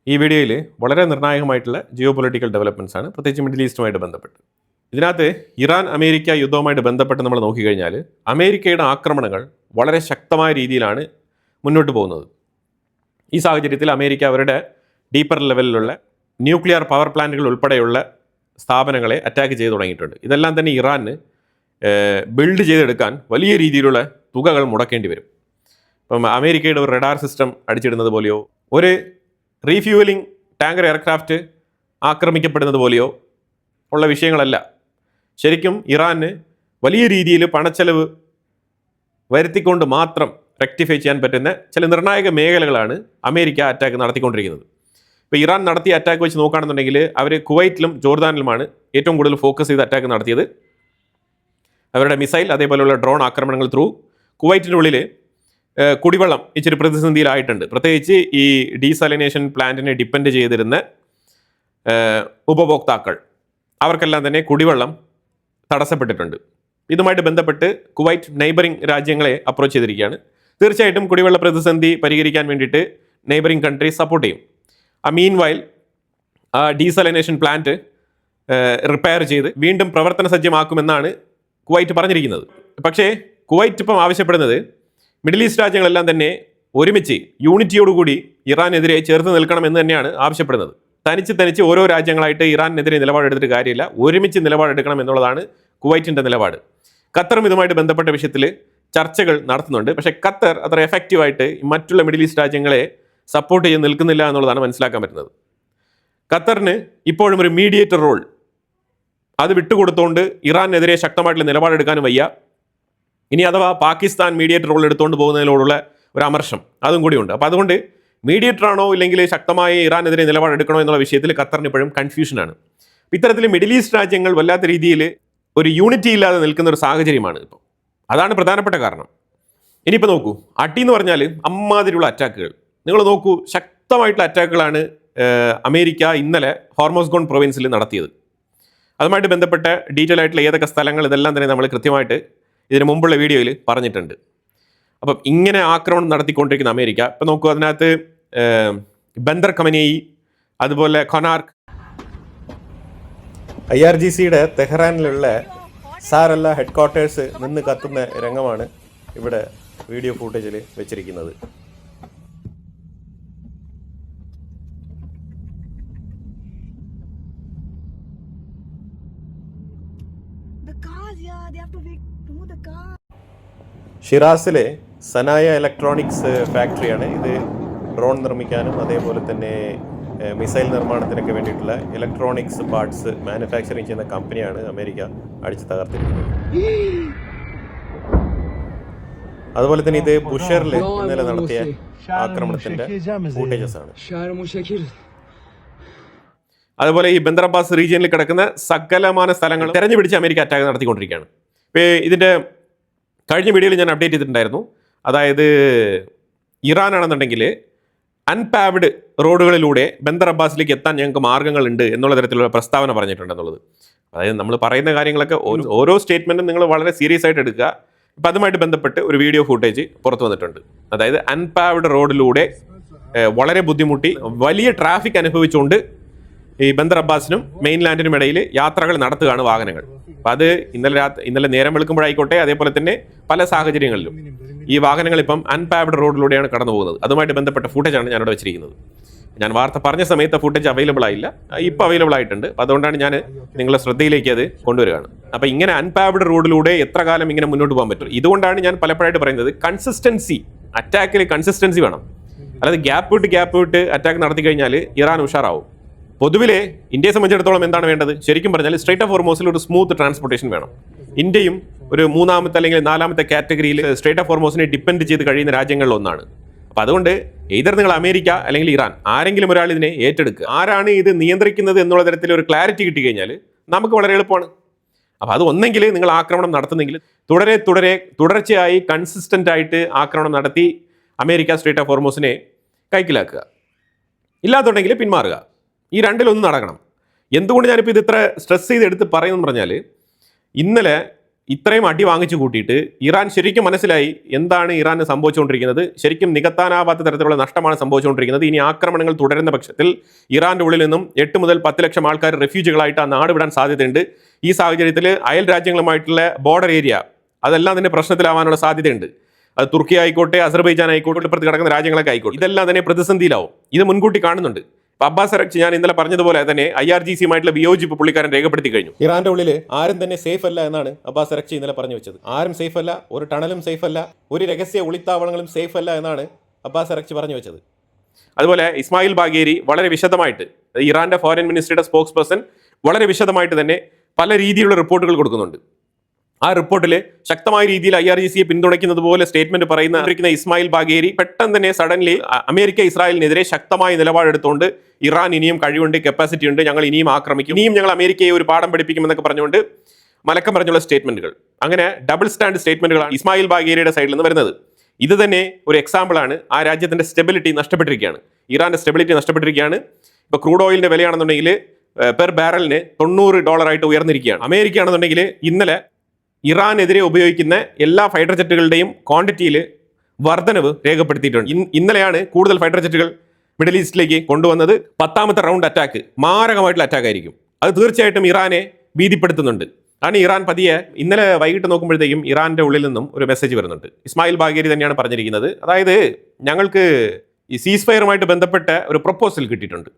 ഈ വീഡിയോയിൽ വളരെ നിർണായകമായിട്ടുള്ള ജിയോ പൊളിറ്റിക്കൽ ഡെവലപ്മെൻറ്റ്സ് ആണ്, പ്രത്യേകിച്ച് മിഡിൽ ഈസ്റ്റുമായിട്ട് ബന്ധപ്പെട്ട്. ഇതിനകത്ത് ഇറാൻ അമേരിക്ക യുദ്ധവുമായിട്ട് ബന്ധപ്പെട്ട് നമ്മൾ നോക്കിക്കഴിഞ്ഞാൽ അമേരിക്കയുടെ ആക്രമണങ്ങൾ വളരെ ശക്തമായ രീതിയിലാണ് മുന്നോട്ട് പോകുന്നത്. ഈ സാഹചര്യത്തിൽ അമേരിക്ക അവരുടെ ഡീപ്പർ ലെവലിലുള്ള ന്യൂക്ലിയർ പവർ പ്ലാന്റുകൾ ഉൾപ്പെടെയുള്ള സ്ഥാപനങ്ങളെ അറ്റാക്ക് ചെയ്തു തുടങ്ങിയിട്ടുണ്ട്. ഇതെല്ലാം തന്നെ ഇറാന് ബിൽഡ് ചെയ്തെടുക്കാൻ വലിയ രീതിയിലുള്ള തുകകൾ മുടക്കേണ്ടി വരും. ഇപ്പം അമേരിക്കയുടെ ഒരു റഡാർ സിസ്റ്റം അടിച്ചിടുന്നത് പോലെയോ ഒരു റീഫ്യൂവലിംഗ് ടാങ്കർ എയർക്രാഫ്റ്റ് ആക്രമിക്കപ്പെടുന്നത് പോലെയോ ഉള്ള വിഷയങ്ങളല്ല. ശരിക്കും ഇറാന് വലിയ രീതിയിൽ പണച്ചെലവ് വരുത്തിക്കൊണ്ട് മാത്രം റെക്ടിഫൈ ചെയ്യാൻ പറ്റുന്ന ചില നിർണായക മേഖലകളാണ് അമേരിക്ക അറ്റാക്ക് നടത്തിക്കൊണ്ടിരിക്കുന്നത്. ഇപ്പോൾ ഇറാൻ നടത്തിയ അറ്റാക്ക് വെച്ച് നോക്കുകയാണെന്നുണ്ടെങ്കിൽ അവർ കുവൈറ്റിലും ജോർദാനിലുമാണ് ഏറ്റവും കൂടുതൽ ഫോക്കസ് ചെയ്ത് അറ്റാക്ക് നടത്തിയത്. അവരുടെ മിസൈൽ അതേപോലെയുള്ള ഡ്രോൺ ആക്രമണങ്ങൾ ത്രൂ കുവൈറ്റിനുള്ളിൽ കുടിവെള്ളം ഇച്ചിരി പ്രതിസന്ധിയിലായിട്ടുണ്ട്. പ്രത്യേകിച്ച് ഈ ഡീസാലിനേഷൻ പ്ലാന്റിനെ ഡിപ്പെൻഡ് ചെയ്തിരുന്ന ഉപഭോക്താക്കൾ അവർക്കെല്ലാം തന്നെ കുടിവെള്ളം തടസ്സപ്പെട്ടിട്ടുണ്ട്. ഇതുമായിട്ട് ബന്ധപ്പെട്ട് കുവൈറ്റ് നെയ്ബറിംഗ് രാജ്യങ്ങളെ അപ്രോച്ച് ചെയ്തിരിക്കുകയാണ്. തീർച്ചയായിട്ടും കുടിവെള്ള പ്രതിസന്ധി പരിഹരിക്കാൻ വേണ്ടിയിട്ട് നെയ്ബറിംഗ് കൺട്രി സപ്പോർട്ട് ചെയ്യും. മീൻ വൈൽ ഡീസാലിനേഷൻ പ്ലാന്റ് റിപ്പയർ ചെയ്ത് വീണ്ടും പ്രവർത്തന സജ്ജമാക്കുമെന്നാണ് കുവൈറ്റ് പറഞ്ഞിരിക്കുന്നത്. പക്ഷേ കുവൈറ്റ് ഇപ്പം ആവശ്യപ്പെടുന്നത് മിഡിൽ ഈസ്റ്റ് രാജ്യങ്ങളെല്ലാം തന്നെ ഒരുമിച്ച് യൂണിറ്റിയോടുകൂടി ഇറാനെതിരെ ചേർത്ത് നിൽക്കണമെന്ന് തന്നെയാണ് ആവശ്യപ്പെടുന്നത്. തനിച്ച് ഓരോ രാജ്യങ്ങളായിട്ട് ഇറാനെതിരെ നിലപാടെടുത്തിട്ട് കാര്യമില്ല, ഒരുമിച്ച് നിലപാടെടുക്കണം എന്നുള്ളതാണ് കുവൈറ്റിൻ്റെ നിലപാട്. ഖത്തറും ഇതുമായിട്ട് ബന്ധപ്പെട്ട വിഷയത്തിൽ ചർച്ചകൾ നടത്തുന്നുണ്ട്. പക്ഷേ ഖത്തർ അത്ര എഫക്റ്റീവായിട്ട് മറ്റുള്ള മിഡിൽ ഈസ്റ്റ് രാജ്യങ്ങളെ സപ്പോർട്ട് ചെയ്ത് നിൽക്കുന്നില്ല എന്നുള്ളതാണ് മനസ്സിലാക്കാൻ പറ്റുന്നത്. ഖത്തറിന് ഇപ്പോഴും ഒരു മീഡിയേറ്റർ റോൾ അത് വിട്ടുകൊടുത്തുകൊണ്ട് ഇറാനെതിരെ ശക്തമായിട്ടുള്ള നിലപാടെടുക്കാനും വയ്യ. ഇനി അഥവാ പാകിസ്ഥാൻ മീഡിയേറ്റർ റോൾ എടുത്തുകൊണ്ട് പോകുന്നതിനോടുള്ള ഒരു അമർഷം അതും കൂടിയുണ്ട്. അപ്പോൾ അതുകൊണ്ട് മീഡിയേറ്റർ ആണോ ഇല്ലെങ്കിൽ ശക്തമായി ഇറാനെതിരെ നിലപാടെടുക്കണോ എന്നുള്ള വിഷയത്തിൽ ഖത്തറിന് ഇപ്പോഴും കൺഫ്യൂഷനാണ്. ഇത്തരത്തിൽ മിഡിൽ ഈസ്റ്റ് രാജ്യങ്ങൾ വല്ലാത്ത രീതിയിൽ ഒരു യൂണിറ്റി ഇല്ലാതെ നിൽക്കുന്ന ഒരു സാഹചര്യമാണ് ഇപ്പോൾ. അതാണ് പ്രധാനപ്പെട്ട കാരണം. ഇനിയിപ്പോൾ നോക്കൂ, അടി എന്ന് പറഞ്ഞാൽ അമ്മാതിരിയുള്ള അറ്റാക്കുകൾ നിങ്ങൾ നോക്കൂ. ശക്തമായിട്ടുള്ള അറ്റാക്കുകളാണ് അമേരിക്ക ഇന്നലെ ഹോർമോസ്ഗോൺ പ്രൊവിൻസിൽ നടത്തിയത്. അതുമായിട്ട് ബന്ധപ്പെട്ട ഡീറ്റെയിൽ ആയിട്ടുള്ള ഏതൊക്കെ സ്ഥലങ്ങൾ ഇതെല്ലാം തന്നെ നമ്മൾ കൃത്യമായിട്ട് ഇതിന് മുമ്പുള്ള വീഡിയോയിൽ പറഞ്ഞിട്ടുണ്ട്. അപ്പം ഇങ്ങനെ ആക്രമണം നടത്തിക്കൊണ്ടിരിക്കുന്ന അമേരിക്ക ഇപ്പം നോക്കൂ, അതിനകത്ത് ബന്ദർ കമനേയി അതുപോലെ കൊനാർക്ക് IRGCയുടെ തെഹ്റാനിലുള്ള സാരല്ല ഹെഡ് ക്വാർട്ടേഴ്സ് നിന്ന് കത്തുന്ന രംഗമാണ് ഇവിടെ വീഡിയോ ഫൂട്ടേജിൽ വെച്ചിരിക്കുന്നത്. ഷിറാസിലെ സനായ ഇലക്ട്രോണിക്സ് ഫാക്ടറിയാണ് ഇത്. ഡ്രോൺ നിർമ്മിക്കാനും അതേപോലെ തന്നെ മിസൈൽ നിർമ്മാണത്തിനൊക്കെ വേണ്ടിയിട്ടുള്ള ഇലക്ട്രോണിക്സ് പാർട്സ് മാനുഫാക്ചറിങ് ചെയ്യുന്ന കമ്പനിയാണ് അമേരിക്ക അടിച്ചു തകർത്തിരിക്കുന്നത്. അതുപോലെ തന്നെ ഇത് ബുഷറിൽ ഇന്നലെ നടത്തിയ ആക്രമണത്തിന്റെ ഫൂട്ടേജസ് ആണ്. അതുപോലെ ഈ ബന്ദർ അബ്ബാസ് റീജിയനിൽ കിടക്കുന്ന സകലമാന സ്ഥലങ്ങൾ തെരഞ്ഞു പിടിച്ച് അമേരിക്ക അറ്റാക്ക് നടത്തിക്കൊണ്ടിരിക്കുകയാണ്. ഇപ്പോൾ ഇതിൻ്റെ കഴിഞ്ഞ വീഡിയോയിൽ ഞാൻ അപ്ഡേറ്റ് ചെയ്തിട്ടുണ്ടായിരുന്നു. അതായത് ഇറാനാണെന്നുണ്ടെങ്കിൽ അൺപാവ്ഡ് റോഡുകളിലൂടെ ബന്ദർ അബ്ബാസിലേക്ക് എത്താൻ ഞങ്ങൾക്ക് മാർഗ്ഗങ്ങളുണ്ട് എന്നുള്ള തരത്തിലുള്ള പ്രസ്താവന പറഞ്ഞിട്ടുണ്ടെന്നുള്ളത്. അതായത് നമ്മൾ പറയുന്ന കാര്യങ്ങളൊക്കെ ഓരോ സ്റ്റേറ്റ്മെൻറ്റും നിങ്ങൾ വളരെ സീരിയസ് ആയിട്ട് എടുക്കുക. ഇപ്പം അതുമായിട്ട് ബന്ധപ്പെട്ട് ഒരു വീഡിയോ ഫുട്ടേജ് പുറത്തു വന്നിട്ടുണ്ട്. അതായത് അൺപാവ്ഡ് റോഡിലൂടെ വളരെ ബുദ്ധിമുട്ടി വലിയ ട്രാഫിക് അനുഭവിച്ചുകൊണ്ട് ഈ ബന്ദർ അബ്ബാസിനും മെയിൻലാൻഡിനും ഇടയിൽ യാത്രകൾ നടത്തുകയാണ് വാഹനങ്ങൾ. അപ്പം അത് ഇന്നലെ നേരം വെളുക്കുമ്പോഴായിക്കോട്ടെ, അതേപോലെ തന്നെ പല സാഹചര്യങ്ങളിലും ഈ വാഹനങ്ങൾ ഇപ്പം അൺപാവ്ഡ് റോഡിലൂടെയാണ് കടന്നു പോകുന്നത്. അതുമായിട്ട് ബന്ധപ്പെട്ട ഫുട്ടേജാണ് ഞാനിവിടെ വെച്ചിരിക്കുന്നത്. ഞാൻ വാർത്ത പറഞ്ഞ സമയത്ത് ഫുട്ടേജ് അവൈലബിൾ ആയില്ല, ഇപ്പോൾ അവൈലബിൾ ആയിട്ടുണ്ട്. അപ്പോൾ അതുകൊണ്ടാണ് ഞാൻ നിങ്ങളുടെ ശ്രദ്ധയിലേക്ക് അത് കൊണ്ടുവരികയാണ്. അപ്പോൾ ഇങ്ങനെ അൺപാവ്ഡ് റോഡിലൂടെ എത്ര കാലം ഇങ്ങനെ മുന്നോട്ട് പോകാൻ പറ്റും? ഇതുകൊണ്ടാണ് ഞാൻ പലപ്പോഴായിട്ട് പറയുന്നത് കൺസിസ്റ്റൻസി, അറ്റാക്കിൽ കൺസിസ്റ്റൻസി വേണം. അതായത് ഗ്യാപ്പ് വിട്ട് അറ്റാക്ക് നടത്തി കഴിഞ്ഞാൽ ഇറാൻ ഉഷാറാവും. പൊതുവിലെ ഇന്ത്യയെ സംബന്ധിച്ചിടത്തോളം എന്താണ് വേണ്ടത്? ശരിക്കും പറഞ്ഞാൽ സ്ട്രേറ്റ് ഓഫ് ഹോർമോസിൽ ഒരു സ്മൂത്ത് ട്രാൻസ്പോർട്ടേഷൻ വേണം. ഇന്ത്യയും ഒരു മൂന്നാമത്തെ അല്ലെങ്കിൽ നാലാമത്തെ കാറ്റഗറിയിൽ സ്ട്രേറ്റ് ഓഫ് ഹോർമോസിനെ ഡിപ്പെൻഡ് ചെയ്ത് കഴിയുന്ന രാജ്യങ്ങളിൽ ഒന്നാണ്. അപ്പോൾ അതുകൊണ്ട് either നിങ്ങൾ അമേരിക്ക അല്ലെങ്കിൽ ഇറാൻ ആരെങ്കിലും ഒരാൾ ഇതിനെ ഏറ്റെടുക്കുക. ആരാണ് ഇത് നിയന്ത്രിക്കുന്നത് എന്നുള്ള തരത്തിൽ ഒരു ക്ലാരിറ്റി കിട്ടിക്കഴിഞ്ഞാൽ നമുക്ക് വളരെ എളുപ്പമാണ്. അപ്പോൾ അത് ഒന്നെങ്കിൽ നിങ്ങൾ ആക്രമണം നടത്തുന്നെങ്കിൽ തുടർച്ചയായി കൺസിസ്റ്റൻ്റ് ആയിട്ട് ആക്രമണം നടത്തി അമേരിക്ക സ്ട്രേറ്റ് ഓഫ് ഹോർമോസിനെ കൈക്കലാക്കുക, ഇല്ലാത്തുണ്ടെങ്കിൽ പിന്മാറുക. ഈ രണ്ടിലൊന്നും നടക്കണം. എന്തുകൊണ്ട് ഞാനിപ്പോൾ ഇത് ഇത്ര സ്ട്രെസ് ചെയ്ത് എടുത്ത് പറയുമെന്ന് പറഞ്ഞാൽ, ഇന്നലെ ഇത്രയും അടി വാങ്ങിച്ചു കൂട്ടിയിട്ട് ഇറാൻ ശരിക്കും മനസ്സിലായി എന്താണ് ഇറാന് സംഭവിച്ചുകൊണ്ടിരിക്കുന്നത്. ശരിക്കും നികത്താനാവാത്ത തരത്തിലുള്ള നഷ്ടമാണ് സംഭവിച്ചുകൊണ്ടിരിക്കുന്നത്. ഇനി ആക്രമണങ്ങൾ തുടരുന്ന പക്ഷത്തിൽ ഇറാന്റെ ഉള്ളിൽ നിന്നും 8 മുതൽ 10 ലക്ഷം ആൾക്കാർ റെഫ്യൂജികളായിട്ട് ആ നാട് വിടാൻ സാധ്യതയുണ്ട്. ഈ സാഹചര്യത്തിൽ അയൽ രാജ്യങ്ങളുമായിട്ടുള്ള ബോർഡർ ഏരിയ അതെല്ലാം തന്നെ പ്രശ്നത്തിലാവാനുള്ള സാധ്യതയുണ്ട്. അത് തുർക്കി ആയിക്കോട്ടെ, അസർബൈജാൻ ആയിക്കോട്ടെ, ഇപ്പുറത്ത് കിടക്കുന്ന രാജ്യങ്ങളൊക്കെ ആയിക്കോട്ടെ, ഇതെല്ലാം തന്നെ പ്രതിസന്ധിയിലാവും. ഇത് മുൻകൂട്ടി കാണുന്നുണ്ട്. അബ്ബാസ് അറക്ചി ഞാൻ ഇന്നലെ പറഞ്ഞതുപോലെ തന്നെ IRGCയുമായിട്ടുള്ള വിയോജിപ്പ് പുള്ളിക്കാരൻ രേഖപ്പെടുത്തി കഴിഞ്ഞു. ഇറാന്റെ ഉള്ളിൽ ആരും തന്നെ സേഫ് അല്ല എന്നാണ് അബ്ബാസ് അറക്ചി ഇന്നലെ പറഞ്ഞു വെച്ചത്. ആരും സേഫ് അല്ല, ഒരു ടണലും സേഫ് അല്ല, ഒരു രഹസ്യ ഒളിത്താവളങ്ങളും സേഫ് അല്ല എന്നാണ് അബ്ബാസ് അറക്ചി പറഞ്ഞു വെച്ചത്. അതുപോലെ ഇസ്മായിൽ ബാഗേരി വളരെ വിശദമായിട്ട്, ഇറാന്റെ ഫോറിൻ മിനിസ്ട്രിയുടെ സ്പോക്സ് പേഴ്സൺ വളരെ വിശദമായിട്ട് തന്നെ പല രീതിയിലുള്ള റിപ്പോർട്ടുകൾ കൊടുക്കുന്നുണ്ട്. ആ റിപ്പോർട്ടിൽ ശക്തമായ രീതിയിൽ IRGCയെ പിന്തുണയ്ക്കുന്നത് പോലെ സ്റ്റേറ്റ്മെന്റ് പറയുന്ന ഇസ്മായിൽ ബാഗേരി പെട്ടെന്ന് തന്നെ സഡൻലി അമേരിക്ക ഇസ്രായേലിനെതിരെ ശക്തമായ നിലപാടെടുത്തുകൊണ്ട് ഇറാൻ ഇനിയും കഴിവുണ്ട്, കപ്പാസിറ്റി ഉണ്ട്, ഞങ്ങൾ ഇനിയും ആക്രമിക്കും, ഇനിയും ഞങ്ങൾ അമേരിക്കയെ ഒരു പാഠം പഠിപ്പിക്കുമെന്നൊക്കെ പറഞ്ഞുകൊണ്ട് മലക്കം പറഞ്ഞുള്ള സ്റ്റേറ്റ്മെന്റുകൾ, അങ്ങനെ ഡബിൾ സ്റ്റാൻഡ് സ്റ്റേറ്റ്മെന്റുകളാണ് ഇസ്മായിൽ ബാഗേരിയുടെ സൈഡിൽ നിന്ന് വരുന്നത്. ഇത് തന്നെ ഒരു എക്സാമ്പിൾ ആണ്. ആ രാജ്യത്തിന്റെ സ്റ്റെബിലിറ്റി നഷ്ടപ്പെട്ടിരിക്കുകയാണ്, ഇറാന്റെ സ്റ്റെബിലിറ്റി നഷ്ടപ്പെട്ടിരിക്കുകയാണ്. ഇപ്പോൾ ക്രൂഡ് ഓയിലിന്റെ വിലയാണെന്നുണ്ടെങ്കിൽ പെർ ബാരലിന് $90 ആയിട്ട് ഉയർന്നിരിക്കുകയാണ്. അമേരിക്ക ആണെന്നുണ്ടെങ്കിൽ ഇന്നലെ ഇറാനെതിരെ ഉപയോഗിക്കുന്ന എല്ലാ ഫൈറ്റർ ജെറ്റുകളുടെയും ക്വാണ്ടിറ്റിയിൽ വർധനവ് രേഖപ്പെടുത്തിയിട്ടുണ്ട്. ഇന്നലെയാണ് കൂടുതൽ ഫൈറ്റർ ജെറ്റുകൾ മിഡിൽ ഈസ്റ്റിലേക്ക് കൊണ്ടുവന്നത്. 10ാമത്തെ റൗണ്ട് അറ്റാക്ക് മാരകമായിട്ടുള്ള അറ്റാക്ക് ആയിരിക്കും. അത് തീർച്ചയായിട്ടും ഇറാനെ ഭീതിപ്പെടുത്തുന്നുണ്ട്. ആണ് ഇറാൻ പതിയെ ഇന്നലെ വൈകിട്ട് നോക്കുമ്പോഴത്തേക്കും ഇറാന്റെ ഉള്ളിൽ നിന്നും ഒരു മെസ്സേജ് വരുന്നുണ്ട്. ഇസ്മായിൽ ബാഗേരി തന്നെയാണ് പറഞ്ഞിരിക്കുന്നത്. അതായത് ഞങ്ങൾക്ക് ഈ സീസ് ഫയറുമായിട്ട് ബന്ധപ്പെട്ട ഒരു പ്രപ്പോസൽ കിട്ടിയിട്ടുണ്ട്.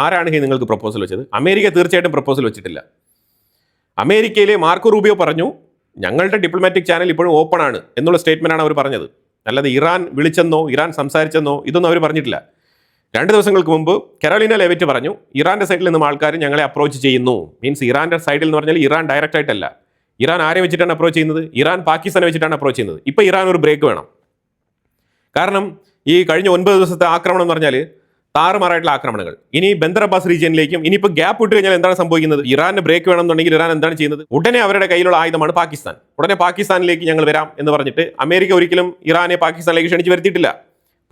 ആരാണ് നിങ്ങൾക്ക് പ്രപ്പോസൽ വെച്ചത്? അമേരിക്ക തീർച്ചയായിട്ടും പ്രപ്പോസൽ വെച്ചിട്ടില്ല. അമേരിക്കയിലെ മാർക്കോ റൂബിയോ പറഞ്ഞു ഞങ്ങളുടെ ഡിപ്ലോമാറ്റിക് ചാനൽ ഇപ്പോഴും ഓപ്പൺ ആണ് എന്നുള്ള സ്റ്റേറ്റ്മെന്റാണ് അവർ പറഞ്ഞത്. അല്ലാതെ ഇറാൻ വിളിച്ചെന്നോ ഇറാൻ സംസാരിച്ചെന്നോ ഇതൊന്നും അവർ പറഞ്ഞിട്ടില്ല. 2 ദിവസങ്ങൾക്ക് മുമ്പ് കരോലിന ലെവിറ്റ് പറഞ്ഞു ഇറാന്റെ സൈഡിൽ നിന്നും ആൾക്കാർ ഞങ്ങളെ അപ്രോച്ച് ചെയ്യുന്നു. മീൻസ് ഇറാന്റെ സൈഡിൽ എന്ന് പറഞ്ഞാൽ ഇറാൻ ഡയറക്റ്റ് ആയിട്ടല്ല. ഇറാൻ ആരെ വെച്ചിട്ടാണ് അപ്രോച്ച് ചെയ്യുന്നത്? ഇറാൻ പാകിസ്ഥാനെ വെച്ചിട്ടാണ് അപ്രോച്ച് ചെയ്യുന്നത്. ഇപ്പോൾ ഇറാൻ ഒരു ബ്രേക്ക് വേണം. കാരണം ഈ കഴിഞ്ഞ 9 ദിവസത്തെ ആക്രമണം എന്ന് പറഞ്ഞാൽ താറുമാറായിട്ടുള്ള ആക്രമണങ്ങൾ. ഇനി ബന്ദർ അബ്ബാസ് റീജിയനിലേക്കും ഇനിയിപ്പോൾ ഗ്യാപ്പ് ഇട്ട് കഴിഞ്ഞാൽ എന്താണ് സംഭവിക്കുന്നത്? ഇറാന് ബ്രേക്ക് വേണമെന്നുണ്ടെങ്കിൽ ഇറാൻ എന്താണ് ചെയ്യുന്നത്? ഉടനെ അവരുടെ കയ്യിലുള്ള ആയുധമാണ് പാകിസ്ഥാൻ. ഉടനെ പാകിസ്ഥാനിലേക്ക് ഞങ്ങൾ വരാം എന്ന് പറഞ്ഞിട്ട് അമേരിക്ക ഒരിക്കലും ഇറാനെ പാകിസ്ഥാനിലേക്ക് ക്ഷണിച്ച് വരുത്തിയിട്ടില്ല.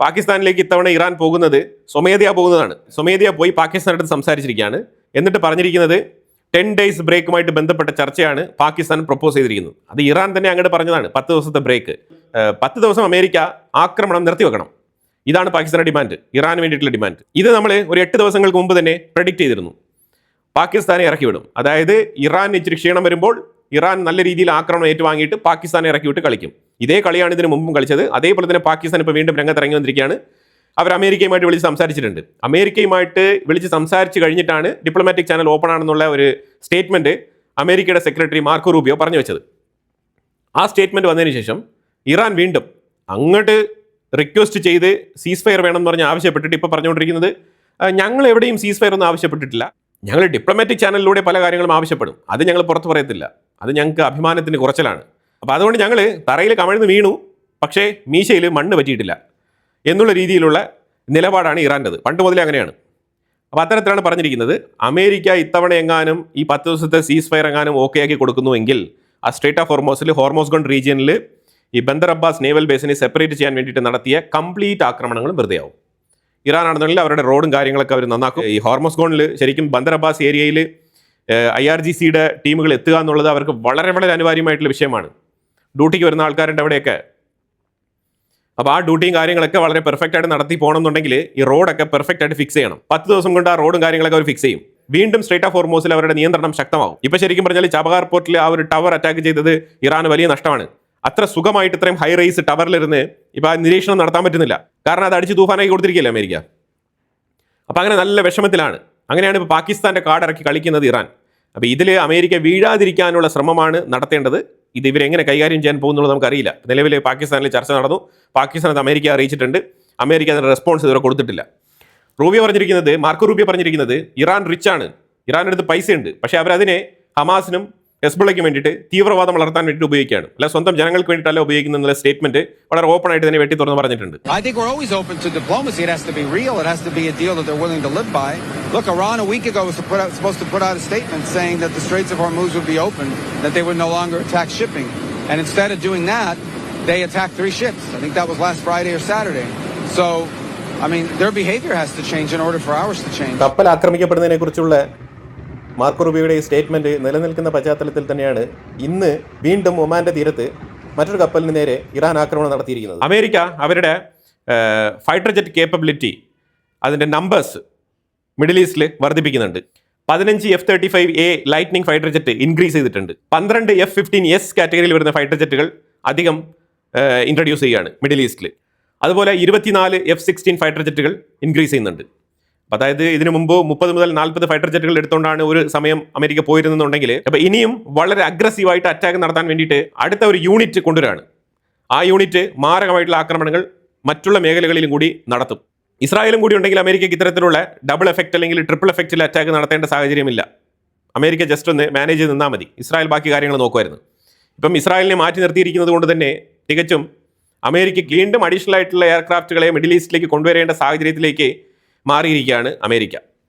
പാകിസ്ഥാനിലേക്ക് ഇത്തവണ ഇറാൻ പോകുന്നത് സ്വമേധയാ പോകുന്നതാണ്. സ്വമേധയാ പോയി പാകിസ്ഥാനോട് സംസാരിച്ചിരിക്കുകയാണ്. എന്നിട്ട് പറഞ്ഞിരിക്കുന്നത് 10 ഡേയ്സ് ബ്രേക്കുമായിട്ട് ബന്ധപ്പെട്ട ചർച്ചയാണ് പാകിസ്ഥാൻ പ്രപ്പോസ് ചെയ്തിരിക്കുന്നത്. അത് ഇറാൻ തന്നെ അങ്ങോട്ട് പറഞ്ഞതാണ് 10 ദിവസത്തെ ബ്രേക്ക്. 10 ദിവസം അമേരിക്ക ആക്രമണം നിർത്തിവെക്കണം. ഇതാണ് പാകിസ്ഥാന്റെ ഡിമാൻഡ്, ഇറാന് വേണ്ടിയിട്ടുള്ള ഡിമാൻഡ്. ഇത് നമ്മൾ ഒരു 8 ദിവസങ്ങൾക്ക് മുമ്പ് തന്നെ പ്രെഡിക്റ്റ് ചെയ്തിരുന്നു. പാകിസ്ഥാനെ ഇറക്കി വിടും. അതായത് ഇറാൻ ഇച്ചിരി ക്ഷീണം വരുമ്പോൾ ഇറാൻ നല്ല രീതിയിൽ ആക്രമണം ഏറ്റുവാങ്ങിയിട്ട് പാകിസ്ഥാനെ ഇറക്കി വിട്ട് കളിക്കും. ഇതേ കളിയാണ് ഇതിന് മുമ്പും കളിച്ചത്. അതേപോലെ തന്നെ പാകിസ്ഥാൻ ഇപ്പോൾ വീണ്ടും രംഗത്തിറങ്ങി വന്നിരിക്കുകയാണ്. അവർ അമേരിക്കയുമായിട്ട് വിളിച്ച് സംസാരിച്ചിട്ടുണ്ട്. അമേരിക്കയുമായിട്ട് വിളിച്ച് സംസാരിച്ച് കഴിഞ്ഞിട്ടാണ് ഡിപ്ലോമാറ്റിക് ചാനൽ ഓപ്പൺ ആണെന്നുള്ള ഒരു സ്റ്റേറ്റ്മെന്റ് അമേരിക്കയുടെ സെക്രട്ടറി മാർക്കോ റൂബിയോ പറഞ്ഞു വെച്ചത്. ആ സ്റ്റേറ്റ്മെന്റ് വന്നതിന് ശേഷം ഇറാൻ വീണ്ടും അങ്ങോട്ട് റിക്വസ്റ്റ് ചെയ്ത് സീസ് ഫയർ വേണമെന്ന് പറഞ്ഞ് ആവശ്യപ്പെട്ടിട്ട് ഇപ്പോൾ പറഞ്ഞുകൊണ്ടിരിക്കുന്നത് ഞങ്ങൾ എവിടെയും സീസ് ഫയർ ഒന്നും ആവശ്യപ്പെട്ടിട്ടില്ല, ഞങ്ങൾ ഡിപ്ലോമാറ്റിക് ചാനലിലൂടെ പല കാര്യങ്ങളും ആവശ്യപ്പെടും, അത് ഞങ്ങൾ പുറത്ത് പറയത്തില്ല, അത് ഞങ്ങൾക്ക് അഭിമാനത്തിന് കുറച്ചിലാണ്. അപ്പോൾ അതുകൊണ്ട് ഞങ്ങൾ തറയിൽ കമഴ്ന്ന് വീണു, പക്ഷേ മീശയിൽ മണ്ണ് പറ്റിയിട്ടില്ല എന്നുള്ള രീതിയിലുള്ള നിലപാടാണ് ഇറാൻ്റെത്. പണ്ട് മുതലേ അങ്ങനെയാണ്. അപ്പോൾ അത്തരത്തിലാണ് പറഞ്ഞിരിക്കുന്നത്. അമേരിക്ക ഇത്തവണ എങ്ങാനും ഈ 10 ദിവസത്തെ സീസ് ഫയർ എങ്ങാനും ഓക്കെ ആക്കി കൊടുക്കുന്നുവെങ്കിൽ ആ സ്ട്രേറ്റ് ഓഫ് ഹോർമോസിൽ ഹോർമോസ്ഗൺ റീജിയനിൽ ഈ ബന്ദർ അബ്ബാസ് നേവൽ ബേസിനെ സെപ്പറേറ്റ് ചെയ്യാൻ വേണ്ടിയിട്ട് നടത്തിയ കംപ്ലീറ്റ് ആക്രമണങ്ങളും വെറുതെ ആവും. ഇറാൻ ആണെന്നുണ്ടെങ്കിൽ അവരുടെ റോഡും കാര്യങ്ങളൊക്കെ അവർ നന്നാക്കും. ഈ ഹോർമോസ്ഗോണിൽ ശരിക്കും ബന്ദർ അബ്ബാസ് ഏരിയയിൽ IRGCയുടെ ടീമുകൾ എത്തുക എന്നുള്ളത് അവർക്ക് വളരെ വളരെ അനിവാര്യമായിട്ടുള്ള വിഷയമാണ്. ഡ്യൂട്ടിക്ക് വരുന്ന ആൾക്കാരുടെ അവിടെയൊക്കെ. അപ്പോൾ ആ ഡ്യൂട്ടിയും കാര്യങ്ങളൊക്കെ വളരെ പെർഫെക്റ്റ് ആയിട്ട് നടത്തി പോകണമെന്നുണ്ടെങ്കിൽ ഈ റോഡൊക്കെ പെർഫെക്റ്റ് ആയിട്ട് ഫിക്സ് ചെയ്യണം. 10 ദിവസം കൊണ്ട് ആ റോഡും കാര്യങ്ങളൊക്കെ അവർ ഫിക്സ് ചെയ്യും. വീണ്ടും സ്ട്രേറ്റ് ഓഫ് ഹോർമോസിൽ അവരുടെ നിയന്ത്രണം ശക്തമാകും. ഇപ്പോൾ ശരിക്കും പറഞ്ഞാൽ ചബഹാർ പോർട്ടിൽ ആ ഒരു ടവർ അറ്റാക്ക് ചെയ്തത് ഇറാന് വലിയ നഷ്ടമാണ്. അത്ര സുഖമായിട്ട് ഇത്രയും ഹൈ റൈസ് ടവറിലിരുന്ന് ഇപ്പോൾ ആ നിരീക്ഷണം നടത്താൻ പറ്റുന്നില്ല. കാരണം അത് അടിച്ച് തൂഫാനായി കൊടുത്തിരിക്കുകയല്ലേ അമേരിക്ക. അപ്പോൾ അങ്ങനെ നല്ല വിഷമത്തിലാണ്. അങ്ങനെയാണ് ഇപ്പോൾ പാകിസ്ഥാൻ്റെ കാർഡ് ഇറക്കി കളിക്കുന്നത് ഇറാൻ. അപ്പോൾ ഇതിൽ അമേരിക്ക വീഴാതിരിക്കാനുള്ള ശ്രമമാണ് നടത്തേണ്ടത്. ഇത് ഇവരെങ്ങനെ കൈകാര്യം ചെയ്യാൻ പോകുന്നുള്ളത് നമുക്കറിയില്ല. നിലവിൽ പാകിസ്ഥാനിൽ ചർച്ച നടന്നു. പാകിസ്ഥാൻ അത് അമേരിക്ക അറിയിച്ചിട്ടുണ്ട്. അമേരിക്ക അതിന് റെസ്പോൺസ് ഇതുവരെ കൊടുത്തിട്ടില്ല. മാർക്കോ റൂബിയോ പറഞ്ഞിരിക്കുന്നത് ഇറാൻ റിച്ചാണ്, ഇറാനടുത്ത് പൈസയുണ്ട്, പക്ഷേ അവരതിനെ ഹമാസിനും ഹെസ്ബുള്ളയ്ക്ക് വേണ്ടിയിട്ട് തീവ്രവാദം വളർത്താൻ വേണ്ടിയിട്ട് ഉപയോഗിക്കുകയാണ്, അല്ല സ്വന്തം ജനങ്ങൾക്ക് വേണ്ടിയിട്ടല്ല ഉപയോഗിക്കുന്ന സ്റ്റേറ്റ്മെന്റ് വളരെ ഓപ്പൺ ആയിട്ട് തന്നെ വെട്ടി തുറന്ന് പറഞ്ഞിട്ടുണ്ട്. I think we're always open to diplomacy. It has to be real. It has to be a deal that they're willing to live by. Look, Iran a week ago was supposed to put out a statement saying that the Straits of Hormuz would be open, that they would no longer attack shipping. And instead of doing that, they attacked 3 ships. I think that was last Friday or Saturday. So, I mean, their behavior has to change in order for ours to change. കപ്പൽ ആക്രമിക്കപ്പെടുന്നതിനെ കുറിച്ചുള്ള Marco റൂബിയോയുടെ ഈ statement നിലനിൽക്കുന്ന പശ്ചാത്തലത്തിൽ തന്നെയാണ് ഇന്ന് വീണ്ടും ഒമാൻ്റെ തീരത്ത് മറ്റൊരു കപ്പലിന് നേരെ ഇറാൻ ആക്രമണം നടത്തിയിരിക്കുന്നത്. അമേരിക്ക അവരുടെ ഫൈറ്റർ ജെറ്റ് കേപ്പബിലിറ്റി അതിൻ്റെ നമ്പേഴ്സ് മിഡിൽ ഈസ്റ്റിൽ വർദ്ധിപ്പിക്കുന്നുണ്ട്. 15 F-35A lightning fighter jet increase ചെയ്തിട്ടുണ്ട്. 12 F-15S കാറ്റഗറിയിൽ വരുന്ന ഫൈറ്റർ ജെറ്റുകൾ അധികം ഇൻട്രൊഡ്യൂസ് ചെയ്യുകയാണ് മിഡിൽ ഈസ്റ്റിൽ. അതുപോലെ 24 F-16 ഫൈറ്റർ ജെറ്റുകൾ ഇൻക്രീസ് ചെയ്യുന്നുണ്ട്. അതായത് ഇതിനു മുമ്പ് 30 മുതൽ 40 ഫൈറ്റർ ജെറ്റുകൾ എടുത്തുകൊണ്ടാണ് ഒരു സമയം അമേരിക്ക പോയിരുന്നുണ്ടെങ്കിൽ അപ്പോൾ ഇനിയും വളരെ അഗ്രസീവായിട്ട് അറ്റാക്ക് നടത്താൻ വേണ്ടിയിട്ട് അടുത്ത ഒരു യൂണിറ്റ് കൊണ്ടുവരാണ്. ആ യൂണിറ്റ് മാരകമായിട്ടുള്ള ആക്രമണങ്ങൾ മറ്റുള്ള മേഖലകളിലും കൂടി നടത്തും. ഇസ്രായേലും കൂടി ഉണ്ടെങ്കിൽ അമേരിക്കയ്ക്ക് ഇത്തരത്തിലുള്ള ഡബിൾ എഫക്റ്റ് അല്ലെങ്കിൽ ട്രിപ്പിൾ എഫക്റ്റിൽ അറ്റാക്ക് നടത്തേണ്ട സാഹചര്യമില്ല. അമേരിക്ക ജസ്റ്റ് ഒന്ന് മാനേജ് ചെയ്ത് നിന്നാൽ മതി. ഇസ്രായേൽ ബാക്കി കാര്യങ്ങൾ നോക്കുമായിരുന്നു. ഇപ്പം ഇസ്രായേലിനെ മാറ്റി നിർത്തിയിരിക്കുന്നത് കൊണ്ട് തന്നെ തികച്ചും അമേരിക്കയ്ക്ക് വീണ്ടും അഡീഷണൽ ആയിട്ടുള്ള എയർക്രാഫ്റ്റുകളെ മിഡിൽ ഈസ്റ്റിലേക്ക് കൊണ്ടുവരേണ്ട സാഹചര്യത്തിലേക്ക് മാറിയിരിക്കുകയാണ് അമേരിക്ക.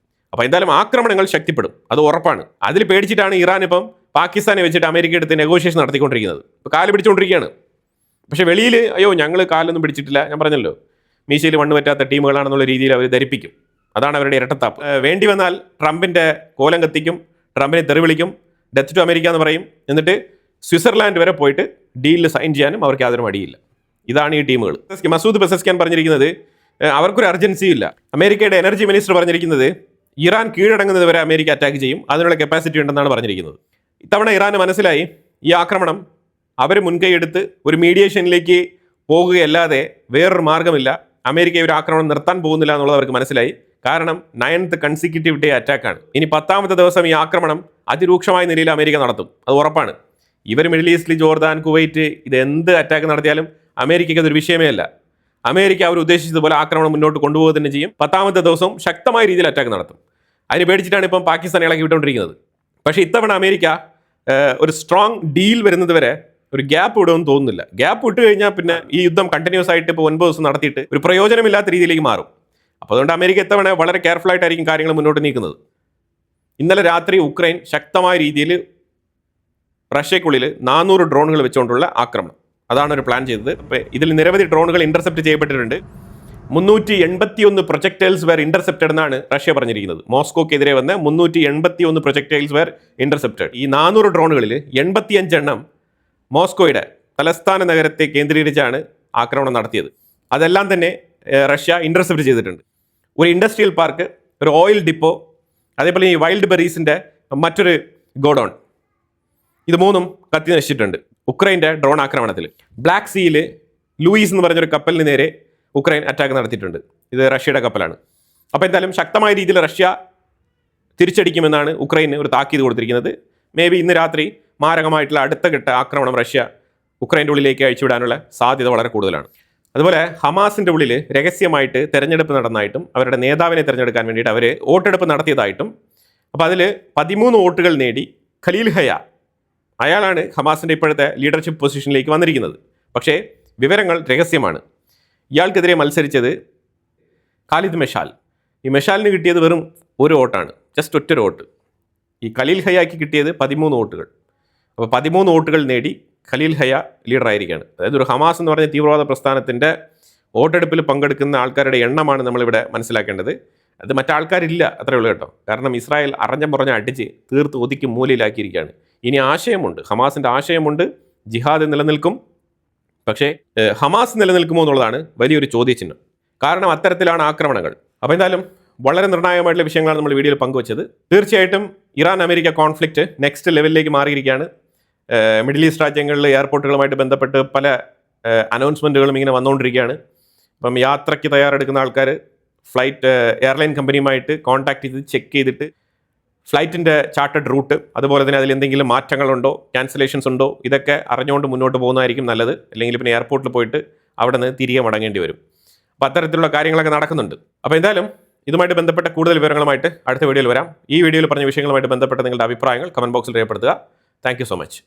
അപ്പോൾ എന്തായാലും ആക്രമണങ്ങൾ ശക്തിപ്പെടും, അത് ഉറപ്പാണ്. അതിൽ പേടിച്ചിട്ടാണ് ഇറാൻ ഇപ്പം പാകിസ്ഥാനെ വെച്ചിട്ട് അമേരിക്ക എടുത്ത് നെഗോഷിയേഷൻ നടത്തിക്കൊണ്ടിരിക്കുന്നത്. ഇപ്പോൾ കാല് പിടിച്ചുകൊണ്ടിരിക്കുകയാണ്. പക്ഷേ വെളിയിൽ അയ്യോ ഞങ്ങൾ കാലൊന്നും പിടിച്ചിട്ടില്ല, ഞാൻ പറഞ്ഞല്ലോ മീശയിൽ മണ്ണ് പറ്റാത്ത ടീമുകളാണെന്നുള്ള രീതിയിൽ അവർ ധരിപ്പിക്കും. അതാണ് അവരുടെ ഇരട്ടത്താപ്പ്. വേണ്ടി വന്നാൽ ട്രംപിൻ്റെ കോലം കത്തിക്കും, ട്രംപിനെ തെറി വിളിക്കും, ഡെത്ത് ടു അമേരിക്ക എന്ന് പറയും. എന്നിട്ട് സ്വിറ്റ്സർലാൻഡ് വരെ പോയിട്ട് ഡീലിൽ സൈൻ ചെയ്യാനും അവർക്ക് യാതൊരു മടിയില്ല. ഇതാണ് ഈ ടീമുകൾ. മസൂദ് പെസസ്കിയാൻ പറഞ്ഞിരിക്കുന്നത് അവർക്കൊരു അർജൻസി ഇല്ല. അമേരിക്കയുടെ എനർജി മിനിസ്റ്റർ പറഞ്ഞിരിക്കുന്നത് ഇറാൻ കീഴടങ്ങുന്നത് വരെ അമേരിക്ക അറ്റാക്ക് ചെയ്യും, അതിനുള്ള കപ്പാസിറ്റി ഉണ്ടെന്നാണ് പറഞ്ഞിരിക്കുന്നത്. ഇത്തവണ ഇറാന് മനസ്സിലായി ഈ ആക്രമണം അവർ മുൻകൈയെടുത്ത് ഒരു മീഡിയേഷനിലേക്ക് പോകുകയല്ലാതെ വേറൊരു മാർഗ്ഗമില്ല. അമേരിക്ക ഒരു ആക്രമണം നിർത്താൻ പോകുന്നില്ല എന്നുള്ളത് അവർക്ക് മനസ്സിലായി. കാരണം 9th കൺസിക്യൂട്ടീവ് ഡേ അറ്റാക്കാണ്. ഇനി 10ാമത്തെ ദിവസം ഈ ആക്രമണം അതിരൂക്ഷമായ നിലയിൽ അമേരിക്ക നടത്തും, അത് ഉറപ്പാണ്. ഇവർ മിഡിൽ ഈസ്റ്റിൽ ജോർദാൻ, കുവൈറ്റ് ഇത് എന്ത് അറ്റാക്ക് നടത്തിയാലും അമേരിക്കയ്ക്ക് അതൊരു വിഷയമേ അല്ല. അമേരിക്ക അവർ ഉദ്ദേശിച്ചതുപോലെ ആക്രമണം മുന്നോട്ട് കൊണ്ടുപോകുക തന്നെ ചെയ്യും. 10ാമത്തെ ദിവസവും ശക്തമായ രീതിയിൽ അറ്റാക്ക് നടത്തും. അതിന് പേടിച്ചിട്ടാണ് ഇപ്പം പാകിസ്ഥാൻ ഇളക്കി വിട്ടുകൊണ്ടിരിക്കുന്നത്. പക്ഷേ ഇത്തവണ അമേരിക്ക ഒരു സ്ട്രോങ് ഡീൽ വരുന്നത് വരെ ഒരു ഗ്യാപ്പ് വിടുമെന്ന് തോന്നുന്നില്ല. ഗ്യാപ്പ് വിട്ട് കഴിഞ്ഞാൽ പിന്നെ ഈ യുദ്ധം കണ്ടിന്യൂസ് ആയിട്ട് ഇപ്പോൾ 9 ദിവസം നടത്തിയിട്ട് ഒരു പ്രയോജനമില്ലാത്ത രീതിയിലേക്ക് മാറും. അപ്പോൾ അതുകൊണ്ട് അമേരിക്ക ഇത്തവണ വളരെ കെയർഫുൾ ആയിട്ടായിരിക്കും കാര്യങ്ങൾ മുന്നോട്ട് നീക്കുന്നത്. ഇന്നലെ രാത്രി ഉക്രൈൻ ശക്തമായ രീതിയിൽ റഷ്യക്കുള്ളിൽ 400 ഡ്രോണുകൾ വെച്ചുകൊണ്ടുള്ള ആക്രമണം, അതാണ് ഒരു പ്ലാൻ ചെയ്തത്. അപ്പോൾ ഇതിൽ നിരവധി ഡ്രോണുകൾ ഇന്റർസെപ്റ്റ് ചെയ്യപ്പെട്ടിട്ടുണ്ട്. 381 പ്രൊജക്ടൈൽസ് വേർ ഇന്റർസെപ്റ്റഡ് എന്നാണ് റഷ്യ പറഞ്ഞിരിക്കുന്നത്. മോസ്കോക്കെതിരെ വന്ന് 381 പ്രൊജക്ടൈൽസ് വേർ ഇന്റർസെപ്റ്റഡ്. ഈ 400 ഡ്രോണുകളിൽ 85 എണ്ണം മോസ്കോയുടെ തലസ്ഥാന നഗരത്തെ കേന്ദ്രീകരിച്ചാണ് ആക്രമണം നടത്തിയത്. അതെല്ലാം തന്നെ റഷ്യ ഇന്റർസെപ്റ്റ് ചെയ്തിട്ടുണ്ട്. ഒരു ഇൻഡസ്ട്രിയൽ പാർക്ക്, ഒരു ഓയിൽ ഡിപ്പോ, അതേപോലെ ഈ വൈൽഡ് ബെറീസിൻ്റെ മറ്റൊരു ഗോഡൗൺ, ഇത് മൂന്നും കത്തി നശിച്ചിട്ടുണ്ട് ഉക്രൈൻ്റെ ഡ്രോൺ ആക്രമണത്തിൽ. ബ്ലാക്ക് സീയിൽ ലൂയിസ് എന്ന് പറഞ്ഞൊരു കപ്പലിന് നേരെ ഉക്രൈൻ അറ്റാക്ക് നടത്തിയിട്ടുണ്ട്. ഇത് റഷ്യയുടെ കപ്പലാണ്. അപ്പോൾ എന്തായാലും ശക്തമായ രീതിയിൽ റഷ്യ തിരിച്ചടിക്കുമെന്നാണ് ഉക്രൈന് ഒരു താക്കീത് കൊടുത്തിരിക്കുന്നത്. മേ ബി ഇന്ന് രാത്രി മാരകമായിട്ടുള്ള അടുത്ത ഘട്ട ആക്രമണം റഷ്യ ഉക്രൈൻ്റെ ഉള്ളിലേക്ക് അയച്ചുവിടാനുള്ള സാധ്യത വളരെ കൂടുതലാണ്. അതുപോലെ ഹമാസിൻ്റെ ഉള്ളിൽ രഹസ്യമായിട്ട് തെരഞ്ഞെടുപ്പ് നടന്നായിട്ടും അവരുടെ നേതാവിനെ തിരഞ്ഞെടുക്കാൻ വേണ്ടിയിട്ട് അവർ വോട്ടെടുപ്പ് നടത്തിയതായിട്ടും, അപ്പോൾ അതിൽ 13 വോട്ടുകൾ നേടി ഖലീൽ ഹയ, അയാളാണ് ഹമാസിൻ്റെ ഇപ്പോഴത്തെ ലീഡർഷിപ്പ് പൊസിഷനിലേക്ക് വന്നിരിക്കുന്നത്. പക്ഷേ വിവരങ്ങൾ രഹസ്യമാണ്. ഇയാൾക്കെതിരെ മത്സരിച്ചത് ഖാലിദ് മെഷാൽ. ഈ മെഷാലിന് കിട്ടിയത് വെറും ഒരു വോട്ടാണ്, ജസ്റ്റ് ഒറ്റൊരു വോട്ട്. ഈ ഖലീൽ ഹയാക്ക് കിട്ടിയത് 13 വോട്ടുകൾ. അപ്പോൾ 13 വോട്ടുകൾ നേടി ഖലീൽ ഹയ ലീഡറായിരിക്കുകയാണ്. അതായത് ഒരു ഹമാസ് എന്ന് പറഞ്ഞ തീവ്രവാദ പ്രസ്ഥാനത്തിൻ്റെ വോട്ടെടുപ്പിൽ പങ്കെടുക്കുന്ന ആൾക്കാരുടെ എണ്ണമാണ് നമ്മളിവിടെ മനസ്സിലാക്കേണ്ടത്. അത് മറ്റാൾക്കാരില്ല, അത്രയേ ഉള്ളൂ കേട്ടോ. കാരണം ഇസ്രായേൽ അറിഞ്ഞ അടിച്ച് തീർത്ത് ഒതുക്കി മൂലയിലാക്കിയിരിക്കുകയാണ്. ഇനി ആശയമുണ്ട്, ഹമാസിൻ്റെ ആശയമുണ്ട്, ജിഹാദ് നിലനിൽക്കും. പക്ഷേ ഹമാസ് നിലനിൽക്കുമോ എന്നുള്ളതാണ് വലിയൊരു ചോദ്യചിഹ്നം. കാരണം അത്തരത്തിലാണ് ആക്രമണങ്ങൾ. അപ്പോൾ എന്തായാലും വളരെ നിർണായകമായിട്ടുള്ള വിഷയങ്ങളാണ് നമ്മൾ വീഡിയോയിൽ പങ്കുവച്ചത്. തീർച്ചയായിട്ടും ഇറാൻ അമേരിക്ക കോൺഫ്ലിക്റ്റ് നെക്സ്റ്റ് ലെവലിലേക്ക് മാറിയിരിക്കുകയാണ്. മിഡിൽ ഈസ്റ്റ് രാജ്യങ്ങളിൽ എയർപോർട്ടുകളുമായിട്ട് ബന്ധപ്പെട്ട് പല അനൗൺസ്മെൻറ്റുകളും ഇങ്ങനെ വന്നുകൊണ്ടിരിക്കുകയാണ്. അപ്പം യാത്രയ്ക്ക് തയ്യാറെടുക്കുന്ന ആൾക്കാർ എയർലൈൻ കമ്പനിയുമായിട്ട് കോൺടാക്ട് ചെയ്ത് ചെക്ക് ചെയ്തിട്ട് ഫ്ലൈറ്റിൻ്റെ ചാർട്ടഡ് റൂട്ട്, അതുപോലെ തന്നെ അതിൽ എന്തെങ്കിലും മാറ്റങ്ങളുണ്ടോ, ക്യാൻസലേഷൻസ് ഉണ്ടോ, ഇതൊക്കെ അറിഞ്ഞുകൊണ്ട് മുന്നോട്ട് പോകുന്നതായിരിക്കും നല്ലത്. അല്ലെങ്കിൽ പിന്നെ എയർപോർട്ടിൽ പോയിട്ട് അവിടെ നിന്ന് തിരികെ മടങ്ങേണ്ടി വരും. അപ്പോൾ അത്തരത്തിലുള്ള കാര്യങ്ങളൊക്കെ നടക്കുന്നുണ്ട്. അപ്പോൾ എന്തായാലും ഇതുമായിട്ട് ബന്ധപ്പെട്ട കൂടുതൽ വിവരങ്ങളുമായിട്ട് അടുത്ത വീഡിയോയിൽ വരാം. ഈ വീഡിയോയിൽ പറഞ്ഞ വിഷയങ്ങളുമായിട്ട് ബന്ധപ്പെട്ട നിങ്ങളുടെ അഭിപ്രായങ്ങൾ കമൻറ്റ് ബോക്സിൽ രേഖപ്പെടുത്തുക. Thank you so much.